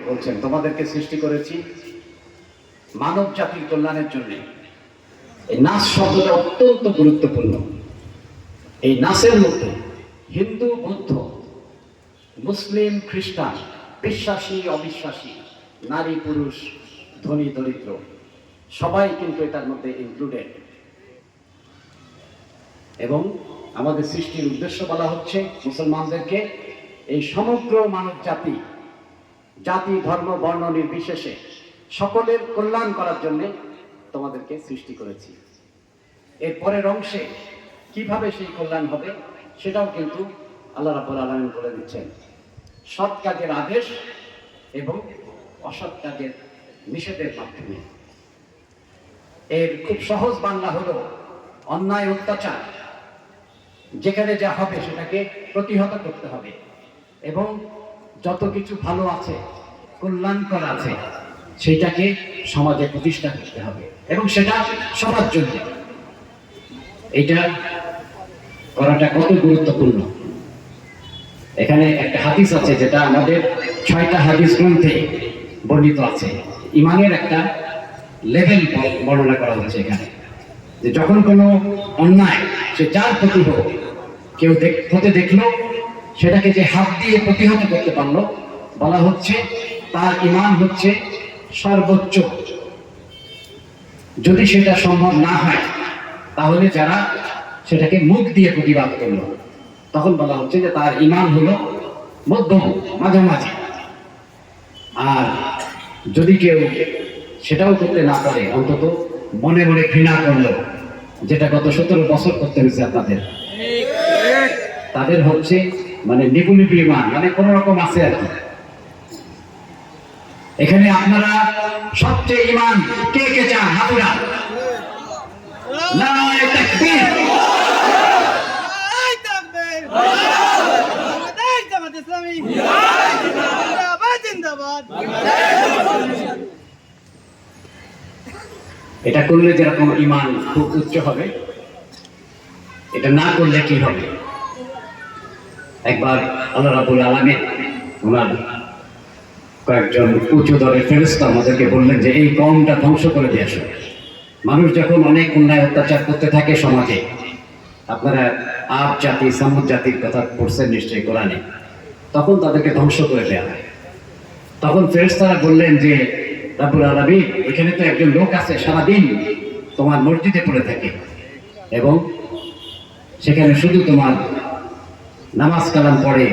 বলছেন, তোমাদেরকে সৃষ্টি করেছি মানব জাতির কল্যাণের জন্য। এই নাস শব্দটা অত্যন্ত গুরুত্বপূর্ণ। এই নাসের মধ্যে হিন্দু, বৌদ্ধ, মুসলিম, খ্রিস্টান, বিশ্বাসী, অবিশ্বাসী, নারী, পুরুষ, ধনী, দরিদ্র সবাই কিন্তু এটার মধ্যে ইনক্লুডেড। এবং আমাদের সৃষ্টির উদ্দেশ্য বলা হচ্ছে মুসলমানদেরকে এই সমগ্র মানব জাতি, জাতি, ধর্ম, বর্ণ নির্বিশেষে সকলের কল্যাণ করার জন্য তোমাদেরকে সৃষ্টি করেছি। এর পরের অংশে কিভাবে সেই কল্যাণ হবে সেটাও কিন্তু আল্লাহ রাব্বুল আলামিন বলে দিচ্ছেন। সৎ কাজের আদেশ এবং অসৎ কাজের নিষেধের মাধ্যমে। এর খুব সহজ বাংলা হলো অন্যায়, অত্যাচার যেখানে যা হবে সেটাকে প্রতিহত করতে হবে এবং যত কিছু ভালো আছে, কল্যাণকর আছে, সেটাকে সমাজে প্রতিষ্ঠা করতে হবে এবং সেটা সবার জন্য। এটা করাটা কত গুরুত্বপূর্ণ। এখানে একটা হাদিস আছে যেটা আমাদের 6টা হাদিস গ্রন্থে বর্ণিত আছে। ইমানের একটা লেভেল বর্ণনা করা হচ্ছে এখানে, যে যখন কোনো অন্যায় সে যার প্রতি হোক, কেউ হতে দেখলো, সেটাকে যে হাত দিয়ে প্রতিহত করতে পারলো, বলা হচ্ছে তার ঈমান হচ্ছে সর্বোচ্চ। যদি সেটা সম্ভব না হয় তাহলে যারা সেটাকে মুখ দিয়ে প্রতিবাদ করলো, তখন বলা হচ্ছে যে তার ঈমান হলো মধ্যম, মাঝামাঝি। আর যদি কেউ সেটাও করতে না পারে, অন্তত মনে মনে ঘৃণা করলো, যেটা গত 17 বছর করতে হয়েছে তাদের হচ্ছে মানে নিপুণিপি ঈমান, মানে কোন রকম আছে আর কি। এখানে আপনারা সবচেয়ে ঈমান কে কে চান? হাতুরা নারায়ে তাকবীর। এটা করলে যেরকম ঈমান খুব উচ্চ হবে, এটা না করলে কি হবে? একবার আল্লাহ রাব্বুল আলামিন ওনার কয়েকজন উঁচু দরের ফেরেশতা আমাদেরকে বললেন যে এই কওমটা ধ্বংস করে দিয়ে আসো। মানুষ যখন অনেক অন্যায় অত্যাচার করতে থাকে সমাজে, আপনারা আদ জাতি, সামুদ জাতির কথা পড়ছেন নিশ্চয়ই কোরআনে, তখন তাদেরকে ধ্বংস করে দেওয়া হয়। তখন ফেরেশতারা বললেন যে রাব্বুল আলামিন, এখানে তো একজন লোক আছে সারাদিন তোমার মসজিদে পড়ে থাকে এবং সেখানে শুধু তোমার নামাজ কালাম পড়ে,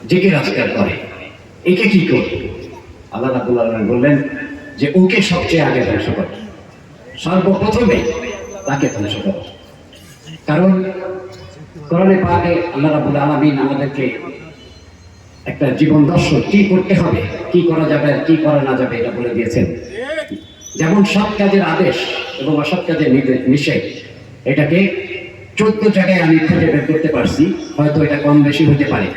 জিকির আজকার করে, একে কি করবে? আল্লাহ রাব্বুল আলামিন বললেন যে ওকে সবচেয়ে আগে ধ্বংস করো, সর্বপ্রথমে তাকে ধ্বংস করো। কারণ কোরআনে পাকে আল্লাহ রাব্বুল আলামিন আমাদেরকে একটা জীবন দর্শন, কি করতে হবে, কি করা যাবে, কি করা না যাবে, এটা বলে দিয়েছেন। যেমন সৎ কাজের আদেশ এবং অসৎ কাজের নিষেধ, এটাকে 14 জায়গায় আমি খুঁজে বের করতে পারছি। হয়তো এটা কম বেশি হতে পারে।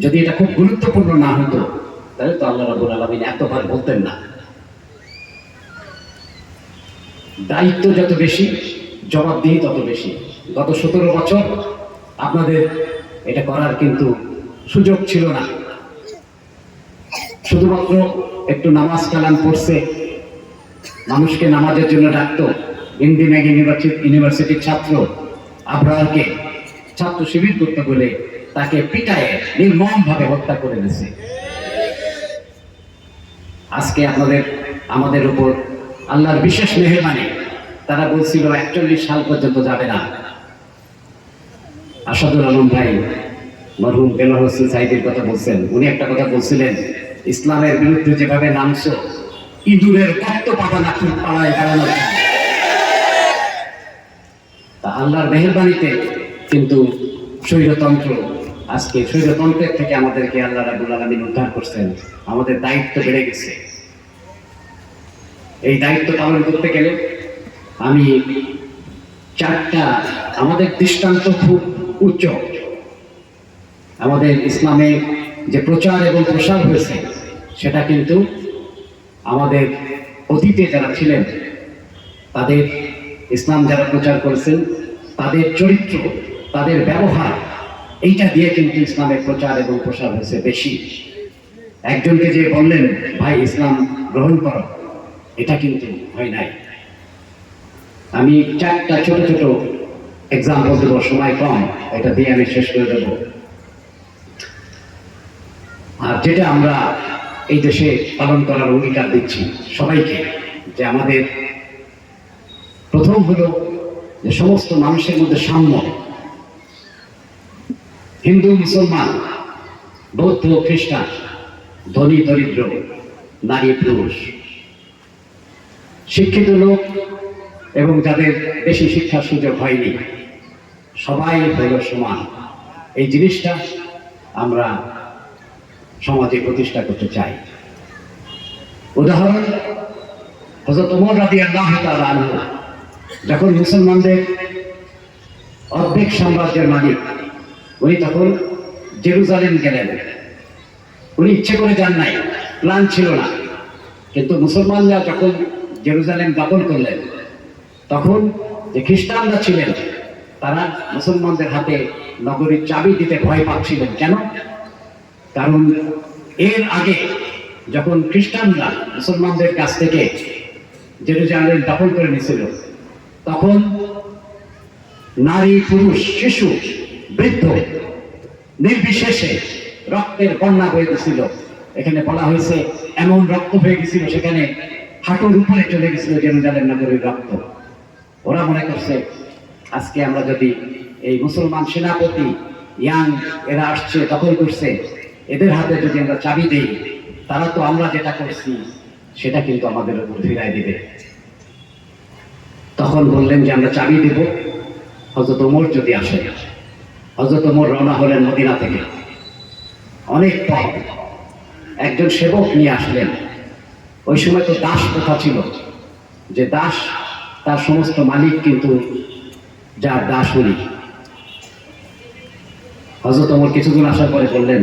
যদি এটা খুব গুরুত্বপূর্ণ না হতো তাহলে তো আল্লাহ রাব্বুল আলামিন এতবার বলতেন না। দায়িত্ব যত বেশি, জবাবদিহি তত বেশি। গত 17 বছর আপনাদের এটা করার কিন্তু সুযোগ ছিল না। শুধুমাত্র একটু নামাজ কালাম পড়ছে, মানুষকে নামাজের জন্য ডাকতো। ইন্দিরা ইউনিভার্সিটির ছাত্র আবরারকে ছাত্র শিবির করতে বলে তাকে পিটায়ে নির্মমভাবে হত্যা করে দিয়েছে। আজকে আমাদের উপর আল্লাহর বিশেষ মেহেরবানি, তারা বলছিল 41 সাল পর্যন্ত যাবে না। আসাদুল আলম ভাই মরহুম বেলাল হোসেন সাইদির কথা বলছেন, উনি একটা কথা বলছিলেন, ইসলামের বিরুদ্ধে যেভাবে নামছো, ইঁদুরের কত পাতা না খুব পাড়ায় বেড়ানো। তা আল্লাহর মেহেরবানিতে কিন্তু স্বৈরতন্ত্র, আজকে স্বৈরতন্ত্রের থেকে আমাদেরকে আল্লাহ রাব্বুল আলামিন উদ্ধার করছেন। আমাদের দায়িত্ব বেড়ে গেছে। এই দায়িত্ব পালন করতে গেলে আমি 4টা, আমাদের দৃষ্টান্ত খুব উচ্চ। আমাদের ইসলামে যে প্রচার এবং প্রসার হয়েছে সেটা কিন্তু আমাদের অতীতে যারা ছিলেন, তাদের ইসলাম যারা প্রচার করেছেন, তাদের চরিত্র, তাদের ব্যবহার, এইটা দিয়ে কিন্তু ইসলামের প্রচার এবং প্রসার হয়েছে বেশি। একজনকে যে বললেন ভাই ইসলাম গ্রহণ করো, এটা কিন্তু হয় নাই। আমি চারটা ছোট ছোট এক্সাম্পল দেবো, সময় কম, এটা দিয়ে আমি শেষ করে দেব। আর যেটা আমরা এই দেশে পালন করার অঙ্গীকার দিচ্ছি সবাইকে, যে আমাদের প্রথম হলো যে সমস্ত মানুষের মধ্যে সাম্য। হিন্দু মুসলমান, বৌদ্ধ খ্রিস্টান, ধনী দরিদ্র, নারী পুরুষ, শিক্ষিত লোক এবং যাদের বেশি শিক্ষার সুযোগ হয়নি, সবাই হলো সমান। এই জিনিসটা আমরা সমাজে প্রতিষ্ঠা করতে চাই। উদাহরণ, হযরত ওমর রাদিয়াল্লাহু তাআলা আনহু যখন মুসলমানদের অর্ধেক সাম্রাজ্যের মালিক, উনি তখন জেরুজালেম গেলেন। উনি ইচ্ছে করে যান নাই, প্ল্যান ছিল না, কিন্তু মুসলমানরা যখন জেরুজালেম দখল করলেন, তখন যে খ্রিস্টানরা ছিলেন তারা মুসলমানদের হাতে নগরীর চাবি দিতে ভয় পাচ্ছিলেন। কেন? কারণ এর আগে যখন খ্রিস্টানরা মুসলমানদের কাছ থেকে জেরুজালেম দখল করে নিয়েছিল, তখন নারী পুরুষ শিশু বৃদ্ধ নির্বিশেষে রক্তের বন্যা বয়ে গেছিল। এখানে বলা হয়েছে এমন রক্ত হয়ে গেছিল, সেখানে হাঁটুর উপরে চলে গেছিল জেরুজালেম নগরীর রক্ত। ওরা মনে করছে আজকে আমরা যদি এই মুসলমান সেনাপতি ইয়াং এরা আসছে, দখল করছে, এদের হাতে যদি আমরা চাবি দেই, তারা তো আমরা যেটা করছি সেটা কিন্তু আমাদের উপর ফিরাই দিবে। তখন বললেন যে আমরা চাবি দেব হযরত ওমর যদি আসে। হযরত ওমর রওনা হলেন মদিনা থেকে। অনেক পথ একজন সেবক নিয়ে আসলেন। ওই সময় তো দাস প্রথা ছিল, যে দাস তার সমস্ত মালিক কিন্তু যার দাস উনি। হযরত ওমর কিছুদিন আসার পরে বললেন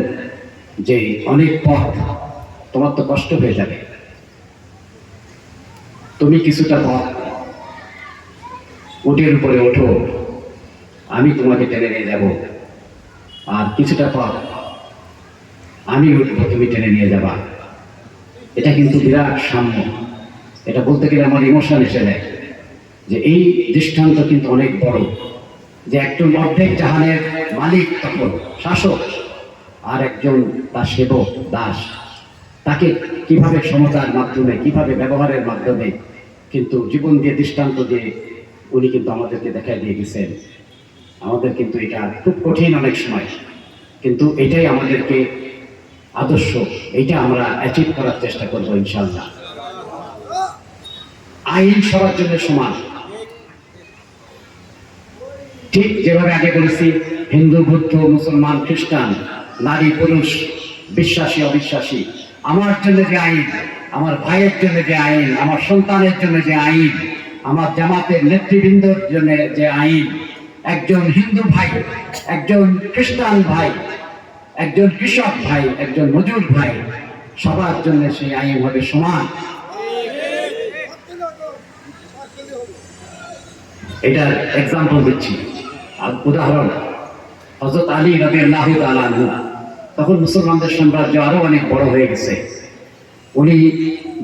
যে অনেক পথ, তোমার তো কষ্ট হয়ে যাবে, তুমি কিছুটা পথ উটের উপরে ওঠো, আমি তোমাকে টেনে নিয়ে যাব, আর কিছুটা পথ আমি উঠবো, তুমি টেনে নিয়ে যাবা। এটা কিন্তু বিরাট সাম্য। এটা বলতে গেলে আমার ইমোশন এসে যায়, যে এই দৃষ্টান্ত কিন্তু অনেক বড়, যে একজন অর্ধেক জাহানের মালিক তখন শাসক, আর একজন তার সেবক দাস, তাকে কিভাবে সমতার মাধ্যমে, কিভাবে ব্যবহারের মাধ্যমে কিন্তু জীবন দিয়ে দৃষ্টান্ত দিয়ে উনি কিন্তু আমাদেরকে দেখাই দিয়ে গেছেন। আমাদের কিন্তু এটা খুব কঠিন অনেক সময়, কিন্তু এটাই আমাদেরকে আদর্শ, এইটা আমরা অ্যাচিভ করার চেষ্টা করবো ইনশাআল্লাহ। আইন সবার জন্য সমান। ঠিক যেভাবে আগে বলেছি, হিন্দু, বৌদ্ধ, মুসলমান, খ্রিস্টান, নারী পুরুষ, বিশ্বাসী অবিশ্বাসী, আমার জন্য যে আইন, আমার ভাইয়ের জন্য যে আইন, আমার সন্তানের জন্য যে আইন, আমার জামাতের নেতৃবৃন্দর জন্য যে আইন, একজন হিন্দু ভাই, একজন খ্রিস্টান ভাই, একজন কৃষক ভাই, একজন মজুর ভাই, সবার জন্য সেই আইন হবে সমান। এটার এক্সাম্পল দিচ্ছি, উদাহরণ, হযরত আলী রাদিয়াল্লাহু তাআলা আনহু, তখন মুসলমানদের সাম্রাজ্য আরো অনেক বড় হয়ে গেছে। উনি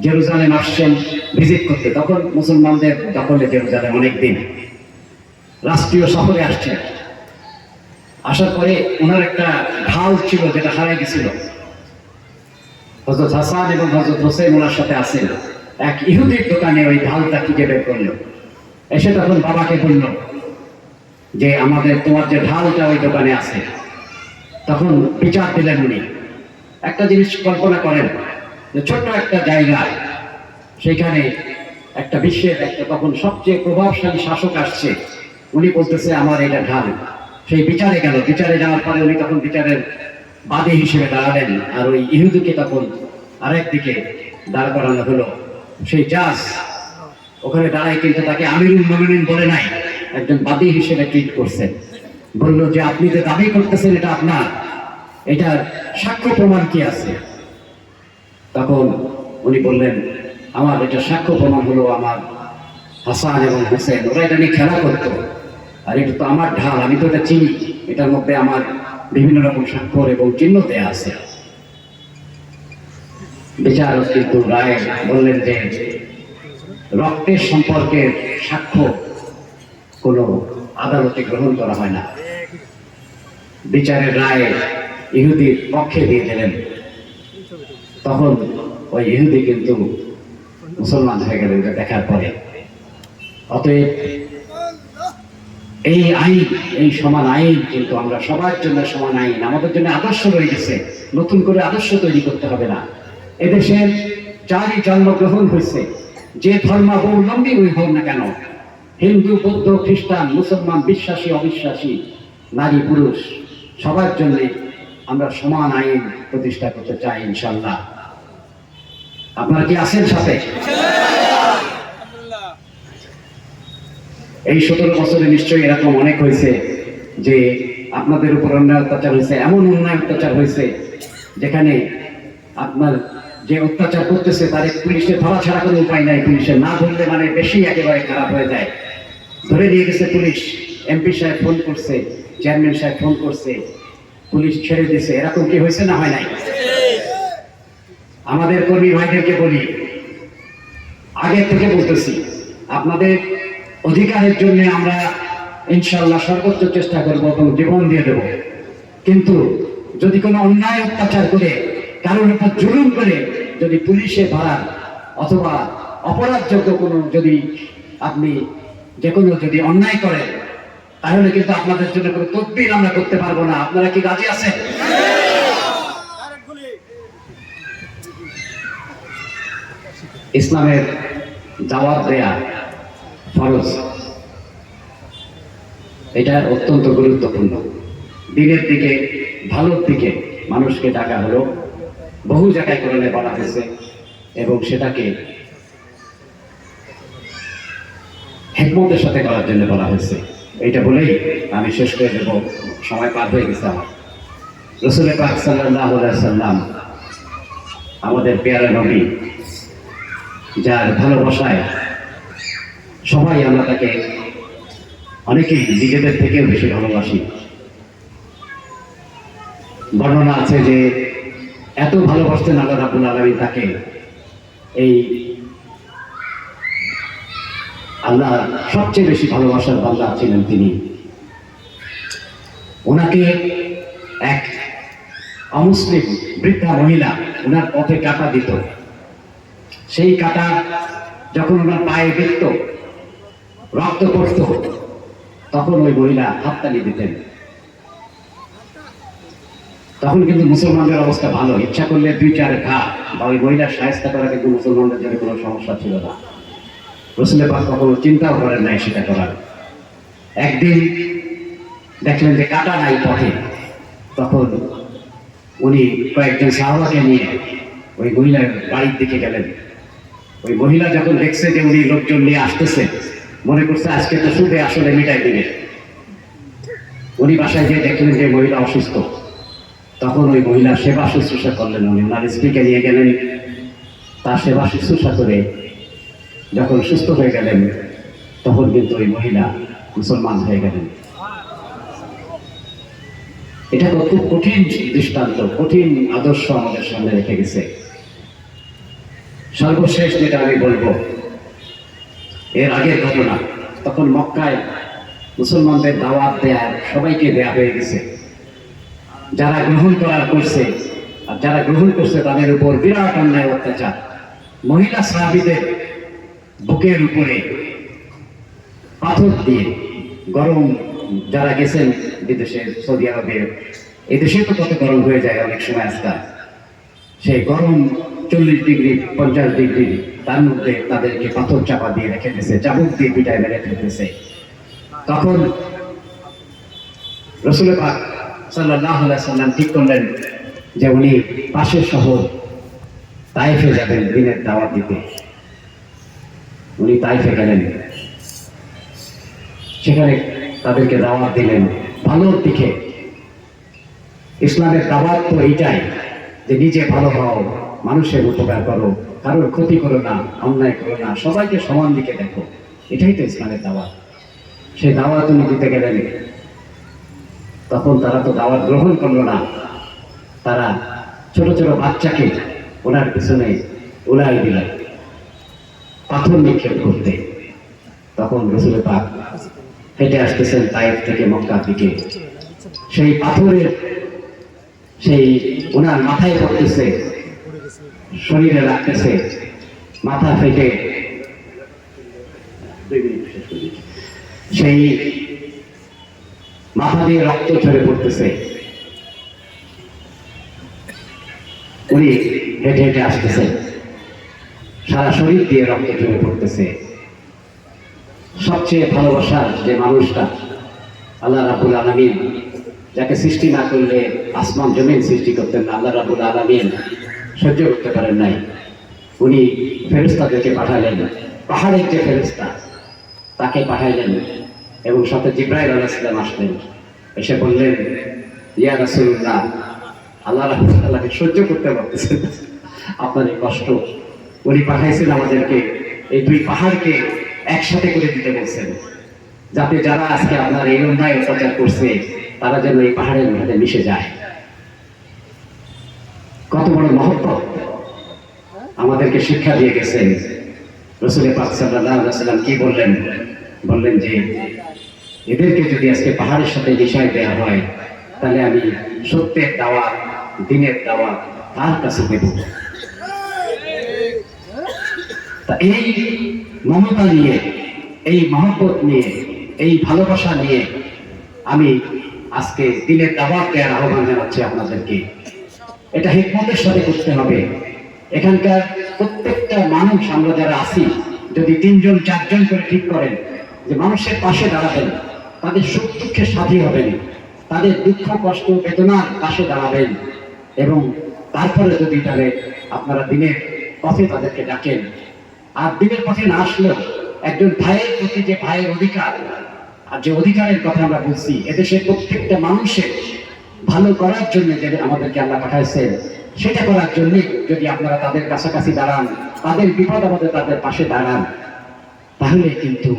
জেরুজালেম আসছেন ভিজিট করতে, তখন মুসলমানদের দখলে জেরুজালেম অনেক দিন, রাষ্ট্রীয় সফরে আসছেন। আসার পরে ওনার একটা ঢাল ছিল যেটা হারাই গেছিল। হযরত হাসান এবং হযরত হোসেন ওনার সাথে আছেন। এক ইহুদির দোকানে ওই ঢালটা খুঁজে বের করলো, এসে তখন বাবাকে বলল যে আমাদের তোমার যে ঢালটা ওই দোকানে আছে। তখন বিচার দিলেন উনি। একটা জিনিস কল্পনা করেন, যে ছোট্ট একটা জায়গা, সেখানে একটা বিশ্বের একটা তখন সবচেয়ে প্রভাবশালী শাসক আসছে, উনি বলতেছে আমার এটা ঢাল। সেই বিচারে গেল, বিচারে যাওয়ার পরে উনি তখন বিচারের বাদী হিসেবে দাঁড়ালেন, আর ওই ইহুদিকে তখন আরেক দিকে দাঁড় করানো হলো। সেই জাজ ওখানে দাঁড়ায়, কিন্তু তাকে আমিরুল মুমিনিন বলে নাই, একজন বাদী হিসেবে ট্রিট করছে। বললো যে আপনি যে দাবি করতেছেন এটা আপনার, এটার সাক্ষ্য প্রমাণ কি আছে? তখন উনি বললেন আমার এটা সাক্ষ্য প্রমাণ হলো আমার হাসান এবং হোসেন, ওরা এটা নিয়ে খেলা করতো, আর এটা তো আমার ঢাল, আমি তো এটা চিনি, এটার মধ্যে আমার বিভিন্ন রকম স্বাক্ষর এবং চিহ্ন দেয়া আছে। বিচারক কিন্তু রায় বললেন যে রক্তের সম্পর্কের সাক্ষ্য কোনো আদালতে গ্রহণ করা হয় না। বিচারের রায় ইহুদির পক্ষে দিয়ে দিলেন। তখন ওই ইহুদি কিন্তু মুসলমান হয়ে গেল এটা দেখার পরে। অতএব এই আইন, এই সমান আইন কিন্তু আমরা সবার জন্য সমান আইন, আমাদের জন্য আদর্শ রয়ে গেছে। নতুন করে আদর্শ তৈরি করতে হবে না। এদেশের যারই জন্মগ্রহণ হয়েছে, যে ধর্মাবলম্বী ওই হোক না কেন, হিন্দু, বৌদ্ধ, খ্রিস্টান, মুসলমান, বিশ্বাসী, অবিশ্বাসী, নারী, পুরুষ, সবার জন্য আমরা সমান আইন প্রতিষ্ঠা করতে চাই ইনশাল্লাহ। আপনারা কি আছেন সাথে? এই 17 বছরে নিশ্চয়ই এরকম অনেক হয়েছে যে আপনাদের উপর অন্যায় অত্যাচার হয়েছে, এমন অন্যায় অত্যাচার হয়েছে যেখানে আপনার যে অত্যাচার করতেছে তার পুলিশের ধরা ছাড়া কোনো উপায় নাই। পুলিশের না ধরলে মানে বেশি একেবারে খারাপ হয়ে যায়। ধরে নিয়ে গেছে পুলিশ, এমপি সাহেব ফোন করছে, চেয়ারম্যান সাহেব ফোন করছে, পুলিশ ছেড়ে দিয়েছে। এরকম কি হয়েছে না হয় নাই? আমাদের কর্মী ভাইদেরকে বলি, আগে থেকে বলতেছি, আপনাদের অধিকারের জন্য আমরা ইনশাআল্লাহ সর্বোচ্চ চেষ্টা করবো এবং জীবন দিয়ে দেব। কিন্তু যদি কোনো অন্যায় অত্যাচার করে, কারোর উপর জুলুম করে যদি পুলিশে ধরার অথবা অপরাধযোগ্য কোনো যদি আপনি যে কোনো যদি অন্যায় করেন, তাহলে কিন্তু আপনাদের জন্য কোনো তদবির আমরা করতে পারবো না। আপনারা কি রাজি আছেন? ইসলামের দাওয়াত দেয়া ফরজ, এটা অত্যন্ত গুরুত্বপূর্ণ। দিনের দিকে, ভালোর দিকে মানুষকে ডাকা হলো, বহু জায়গায় কোরআনে বলা হয়েছে এবং সেটাকে হিকমতের সাথে করার জন্য বলা হয়েছে। এটা বলেই আমি শেষ করে দেব, সময় পার হয়ে গেছে আমার। রাসূল পাক সাল্লাল্লাহু আলাইহি সাল্লাম আমাদের পেয়ারা নবী, যার ভালোবাসায় সবাই আমরা তাকে অনেকেই নিজেদের থেকেও বেশি ভালোবাসি। বর্ণনা আছে যে এত ভালোবাসতেন আল্লাহ রাব্বুল আলামিন তাকে, এই আল্লাহ সবচেয়ে বেশি ভালোবাসার বান্দা ছিলেন তিনি। ওনাকে এক অমুসলিম বৃদ্ধা মহিলা ওনার পথে কাঁটা দিত। সেই কাঁটা যখন ওনার পায়ে বিঁধত, রক্ত পড়ত, তখন ওই মহিলা হাততালি দিতেন। তখন কিন্তু মুসলমানদের অবস্থা ভালো, ইচ্ছা করলে 2-4 ঘা বা ওই মহিলার শায়েস্তা করা কিন্তু মুসলমানদের জন্য কোনো সমস্যা ছিল না। রাসূল পাক কখনো চিন্তাও করেন নাই সেটা করার। একদিন দেখলেন যে কাঁটা নাই পথে, তখন উনি কয়েকজন সাহাবাকে নিয়ে ওই মহিলার বাড়ির দিকে গেলেন। ওই মহিলা যখন দেখছে যে উনি লোকজন নিয়ে আসতেছে, মনে করছে আজকে তো সুদে আসলে মিটাই দিবে। উনি বাসায় গিয়ে দেখলেন যে মহিলা অসুস্থ। তখন ওই মহিলা সেবা শুশ্রূষা করলেন। উনি ওনার স্ত্রীকে নিয়ে গেলেন, তার সেবা শুশ্রূষা করে যখন সুস্থ হয়ে গেলেন, তখন কিন্তু ওই মহিলা মুসলমান হয়ে গেলেন। এটা খুব কঠিন দৃষ্টান্ত, কঠিন আদর্শ আমাদের সামনে রেখে গেছে। সর্বশেষ যেটা আমি বলবো, এর আগের ঘটনা, তখন মক্কায় মুসলমানদের দাওয়াত দেয়া সবাইকে দেয়া হয়ে গেছে। যারা গ্রহণ করার করছে আর যারা গ্রহণ করছে তাদের উপর বিরাট অন্যায় অত্যাচার। মহিলা সাহাবীদের বুকের উপরে পাথর দিয়ে, গরম যারা গেছেন বিদেশে, সৌদি আরবে, এদেশে তো কত গরম হয়ে যায় অনেক সময় আজকাল, সেই গরম 40 ডিগ্রি 50 ডিগ্রি, তার মধ্যে তাদেরকে পাথর চাপা দিয়ে রেখে দিয়েছে, চাবুক দিয়ে পিটায় মেরে ফেলতেছে। তখন রাসূল পাক সাল্লাল্লাহু আলাইহি সাল্লাম ঠিক করলেন যে উনি পাশের শহর তায়েফে যাবেন দিনের দাওয়াত দিতে। উনি তায়েফে গেলেন, সেখানে তাদেরকে দাওয়াত দিলেন ভালোর দিকে। ইসলামের দাওয়াত তো এইটাই যে নিজে ভালো হও, মানুষের উপকার করো, কারোর ক্ষতি করো না, অন্যায় করো না, সবাইকে সমান দিকে দেখো। এটাই তো ইসলামের দাওয়াত। সেই দাওয়াত উনি দিতে গেলেন। তখন তারা তো দাওয়াত গ্রহণ করলো না। তারা ছোট ছোট বাচ্চাকে ওনার পিছনে উড়াই দিলেন পাথর নিক্ষেপ করতে। তখন রসুল পাক হেঁটে আসতেছেন তায়েফ থেকে মক্কার দিকে, সেই পাথরের সেই ওনার মাথায় পড়তেছে, শরীরে লাগতেছে, মাথা ফেটে সেই মাথা দিয়ে রক্ত ঝরে পড়তেছে। উনি হেঁটে হেঁটে আসতেছে, সারা শরীর দিয়ে রক্ত ঝরে পড়তেছে। সবচেয়ে ভালোবাসার যে মানুষটা আল্লাহ রাব্বুল আলামিন, যাকে সৃষ্টি না করলে আসমান জমিন সৃষ্টি করতেন না, আল্লাহ রাব্বুল আলামিন সহ্য করতে পারেন নাই। উনি ফেরেশতাদেরকে পাঠালেন, পাহাড়ের যে ফেরেশতা তাকে পাঠাইলেন এবং সাথে জিবরাইল আলাইহিস সালাম আসলেন। এসে বললেন, ইয়া রাসূলুল্লাহ, আল্লাহ রাব্বুল আলামিন সহ্য করতে পারতেছেন আপনার এই কষ্ট। উনি পাঠাইছেন আমাদেরকে এই দুই পাহাড়কে একসাথে করে দিতে বলছেন, যাতে যারা আজকে আপনার এই অন্যায় অত্যাচার করছে তারা যেন এই পাহাড়ের মধ্যে মিশে যায়। কত বড় মহব্বত আমাদেরকে শিক্ষা দিয়ে গেছেন। রাসূল পাক সাল্লাল্লাহু আলাইহি ওয়াসাল্লাম কি বললেন? বললেন যে এদেরকে যদি আজকে পাহাড়ের সাথে মিশাই দেওয়া হয় তাহলে আমি সত্যের দাওয়াত, দিনের দাওয়াত কার কাছে দেব? তা এই মমতা নিয়ে, এই মহব্বত নিয়ে, এই ভালোবাসা নিয়ে আমি আজকে দিনের দাওয়াত দেওয়ার আহ্বান জানাচ্ছি আপনাদেরকে। এটা হিকমতের সাথে করতে হবে। এখানকার প্রত্যেকটা মানুষ, আমরা যারা আছি, যদি 3 জন 4 জন করে ঠিক করেন যে মানুষের পাশে দাঁড়াবেন, তাদের সুখ দুঃখের সাথী হবেন, তাদের দুঃখ কষ্ট বেদনার পাশে দাঁড়াবেন, এবং তারপরে যদি তাহলে আপনারা দিনের পথে তাদেরকে ডাকেন। আর দিনের পথে না আসলেও একজন ভাইয়ের প্রতি যে ভাইয়ের অধিকার, আর যে অধিকারের কথা আমরা বলছি, এদেশের প্রত্যেকটা মানুষের ভালো করার জন্য যে আমাদেরকে আল্লাহ পাঠাইছেন, সেটা করার জন্য যদি আপনারা তাদের কাছাকাছি দাঁড়ান, তাদের বিপদ আমাদের তাদের পাশে দাঁড়ান, তাহলে কিন্তু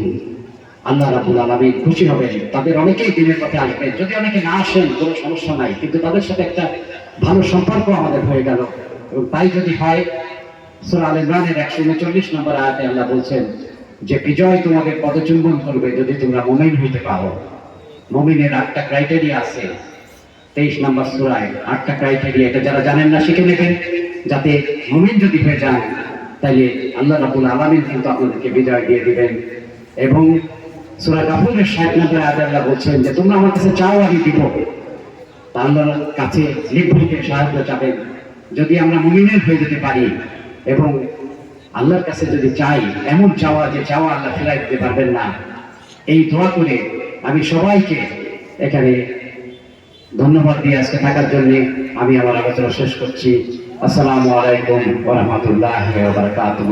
আল্লাহ রাব্বুল আলামিন খুশি হবেন। তাদের অনেকেই দিনের পথে আসবেন, যদি অনেকে না আসেন কোনো সমস্যা নাই, কিন্তু তাদের সাথে একটা ভালো সম্পর্ক আমাদের হয়ে গেল। এবং তাই যদি হয়, সূরা আল ইমরানের 139 নম্বর আয়াতে আল্লাহ বলছেন যে বিজয় তোমাদের পদচুম্বন করবে যদি তোমরা মুমিন হইতে পারো। মুমিনের 8টা ক্রাইটেরিয়া আছে 23 নম্বর সূরায়, 8টা ক্রাইটেরিয়া। এটা যারা জানেন না শিখে নেবেন, যাতে মুমিন যদি হয়ে যান তাহলে আল্লাহ রাব্বুল আলামিন কিন্তু আপনাদেরকে বিজয় দিয়ে দিবেন। এবং সূরা কাফুরের 60 নম্বর আয়াতে আল্লাহ বলছেন যে তোমরা আমার কাছে চাও, আমি দিব। আল্লাহর কাছে নির্ভীকে সাহায্য চাবেন যদি আমরা মুমিনের হয়ে যেতে পারি, এবং আল্লাহর কাছে যদি চাই, এমন চাওয়া যে চাওয়া আল্লাহ ফেরাই দিতে পারবেন না। এই দোয়া করে আমি সবাইকে এখানে ধন্যবাদ দিয়ে আজকে থাকার জন্য আমি আমার আলোচনা শেষ করছি। আসসালামু আলাইকুম ওয়া রাহমাতুল্লাহি ওয়া বারাকাতুহু।